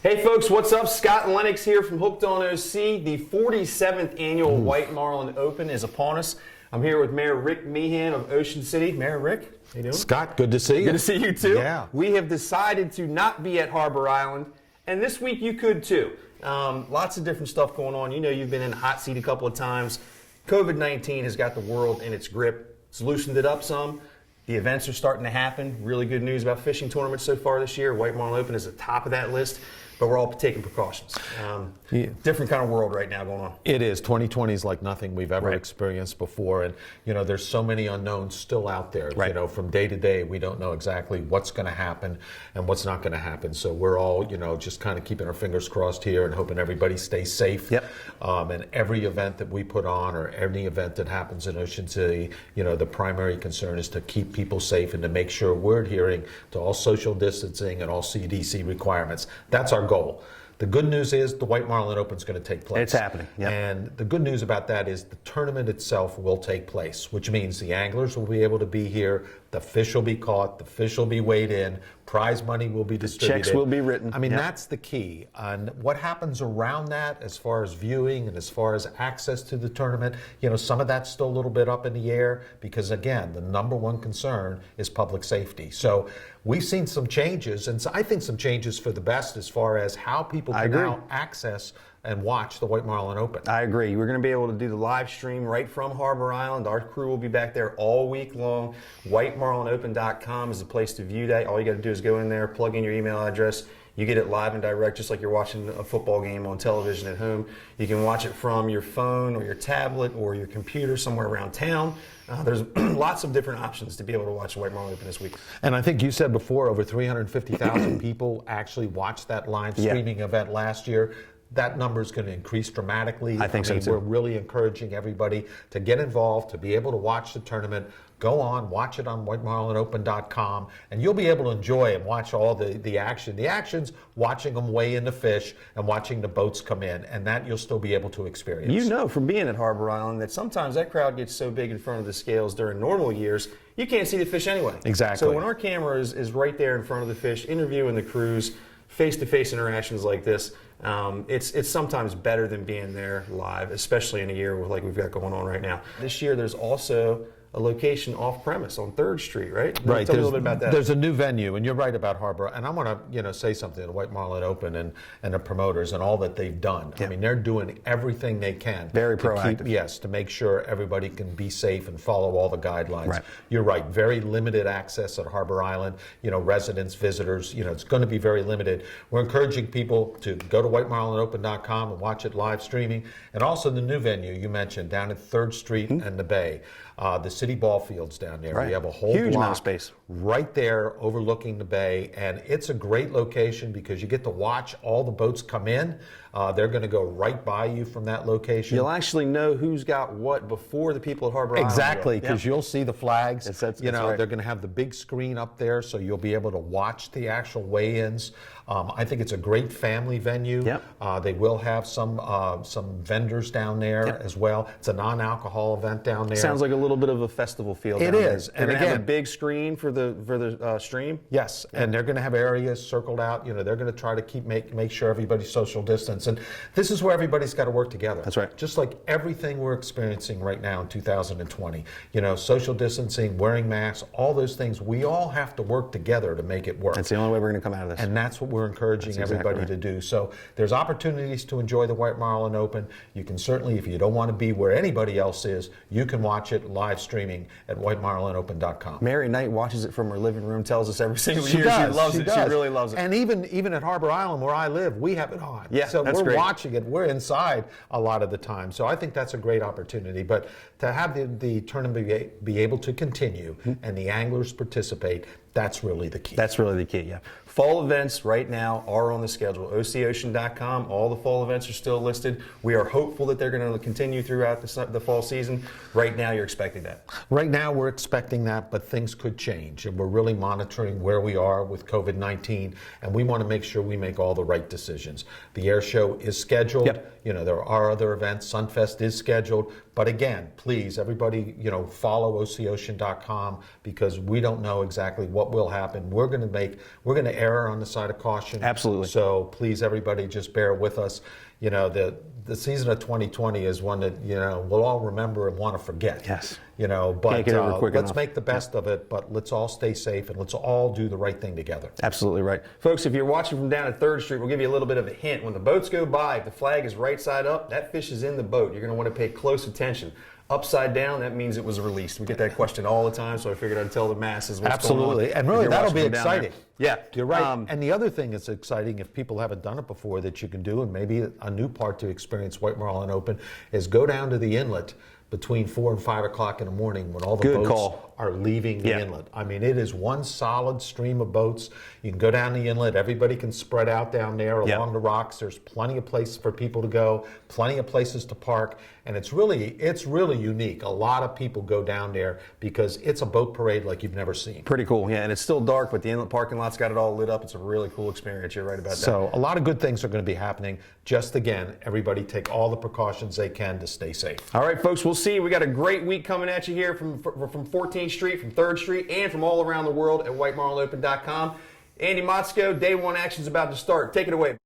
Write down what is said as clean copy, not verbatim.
Hey folks, what's up? Scott and Lennox here from Hooked on OC. The 47th annual White Marlin Open is upon us. I'm here with Mayor Rick Meehan of Ocean City. Mayor Rick, how you doing? Scott, good to see you. Good to see you too. Yeah. We have decided to not be at Harbor Island, and this week you could too. Lots of different stuff going on. You know, you've been in the hot seat a couple of times. COVID-19 has got the world in its grip. It's loosened it up some. The events are starting to happen. Really good news about fishing tournaments so far this year. White Marlin Open is at the top of that list, but we're all taking precautions. Different kind of world right now going on. It is. 2020 is like nothing we've ever experienced before. And, you know, there's so many unknowns still out there. You know, from day to day, we don't know exactly what's going to happen and what's not going to happen. So we're all, you know, just kind of keeping our fingers crossed here and hoping everybody stays safe. And every event that we put on or any event that happens in Ocean City, you know, the primary concern is to keep people safe and to make sure we're adhering to all social distancing and all CDC requirements. That's our goal. The good news is the White Marlin Open is going to take place. It's happening. And the good news about that is the tournament itself will take place, which means the anglers will be able to be here, the fish will be caught, the fish will be weighed in, prize money will be distributed. Checks will be written. I mean, that's the key. And what happens around that as far as viewing and as far as access to the tournament, you know, some of that's still a little bit up in the air because, again, the number one concern is public safety. So we've seen some changes, and so I think some changes for the best as far as how people can now access and watch the White Marlin Open. I agree. We're going to be able to do the live stream right from Harbor Island. Our crew will be back there all week long. WhiteMarlinOpen.com is the place to view that. All you got to do is go in there, plug in your email address. You get it live and direct, just like you're watching a football game on television at home. You can watch it from your phone or your tablet or your computer somewhere around town. There's lots of different options to be able to watch the White Marlin Open this week. And I think you said before, over 350,000 people actually watched that live streaming event last year. That number is going to increase dramatically. I think so too. We're really encouraging everybody to get involved, to be able to watch the tournament. Go on, watch it on WhiteMarlinOpen.com, and you'll be able to enjoy and watch all the action. The action's watching them weigh in the fish and watching the boats come in, and that you'll still be able to experience. You know from being at Harbor Island that sometimes that crowd gets so big in front of the scales during normal years, you can't see the fish anyway. Exactly. So when our camera is right there in front of the fish, interviewing the crews, face-to-face interactions like this, it's sometimes better than being there live, especially in a year like we've got going on right now. This year there's also a location off-premise on 3rd Street, right? Right. Tell me a little bit about that. There's a new venue, and you're right about Harbor. And I want to, say something to the White Marlin Open and the promoters and all that they've done. I mean, they're doing everything they can. Very proactive. To make sure everybody can be safe and follow all the guidelines. Right. You're right. Very limited access at Harbor Island. Residents, visitors. It's going to be very limited. We're encouraging people to go to WhiteMarlinOpen.com and watch it live streaming, and also the new venue you mentioned down at 3rd Street and the Bay. The city ball fields down there. We have a whole huge block amount of space right there overlooking the bay, and it's a great location because you get to watch all the boats come in. They're going to go right by you from that location. You'll actually know who's got what before the people at Harbor Island. Exactly, because you'll see the flags. That's They're going to have the big screen up there, so you'll be able to watch the actual weigh-ins. I think it's a great family venue. They will have some vendors down there as well. It's a non-alcohol event down there. Sounds like a little bit of a festival feel. It is, and again, have a big screen for the stream. Yes, and they're going to have areas circled out. They're going to try to make sure everybody's social distance, and this is where everybody's got to work together. That's right. Just like everything we're experiencing right now in 2020. Social distancing, wearing masks, all those things. We all have to work together to make it work. That's the only way we're going to come out of this. And that's what we're encouraging everybody to do. So there's opportunities to enjoy the White Marlin Open. You can certainly, if you don't want to be where anybody else is, you can watch it live streaming at WhiteMarlinOpen.com. Mary Knight watches it from her living room, tells us every single year. She loves it. She really loves it. And even at Harbor Island, where I live, we have it on. So that's we're great. watching it. We're inside a lot of the time. So I think that's a great opportunity. But to have the tournament be able to continue and the anglers participate, that's really the key. That's really the key, yeah. Fall events right now are on the schedule. OCOcean.com, all the fall events are still listed. We are hopeful that they're going to continue throughout the fall season. Right now, you're expecting that. Right now, we're expecting that, but things could change. And we're really monitoring where we are with COVID-19, and we want to make sure we make all the right decisions. The air show is scheduled. There are other events. Sunfest is scheduled, But again, please, everybody, follow OCOcean.com, because we don't know exactly what will happen. We're going to err on the side of caution. Absolutely. So please, everybody, just bear with us. The season of 2020 is one that, we'll all remember and want to forget. Yes. But Can't get over quick let's enough. make the best of it, but let's all stay safe and let's all do the right thing together. Absolutely right. Folks, if you're watching from down at 3rd Street, we'll give you a little bit of a hint. When the boats go by, if the flag is right side up, that fish is in the boat. You're going to want to pay close attention. Upside down, that means it was released. We get that question all the time, so I figured I'd tell the masses what's Absolutely. going on. And really, that'll be exciting. Yeah. You're right. And the other thing that's exciting, if people haven't done it before, that you can do, and maybe a new part to experience White Marlin Open, is go down to the inlet between 4 and 5 o'clock in the morning when all the boats are leaving the inlet. I mean, it is one solid stream of boats. You can go down the inlet. Everybody can spread out down there along the rocks. There's plenty of places for people to go, plenty of places to park, and it's really unique. A lot of people go down there because it's a boat parade like you've never seen. Pretty cool, yeah, and it's still dark, but the inlet parking lot's got it all lit up. It's a really cool experience. You're right about that. So a lot of good things are going to be happening. Just again, everybody take all the precautions they can to stay safe. All right, folks, we'll see. We got a great week coming at you here from 14th Street, from 3rd Street, and from all around the world at WhiteMarlinOpen.com. Andy Motzko, day one action's about to start. Take it away.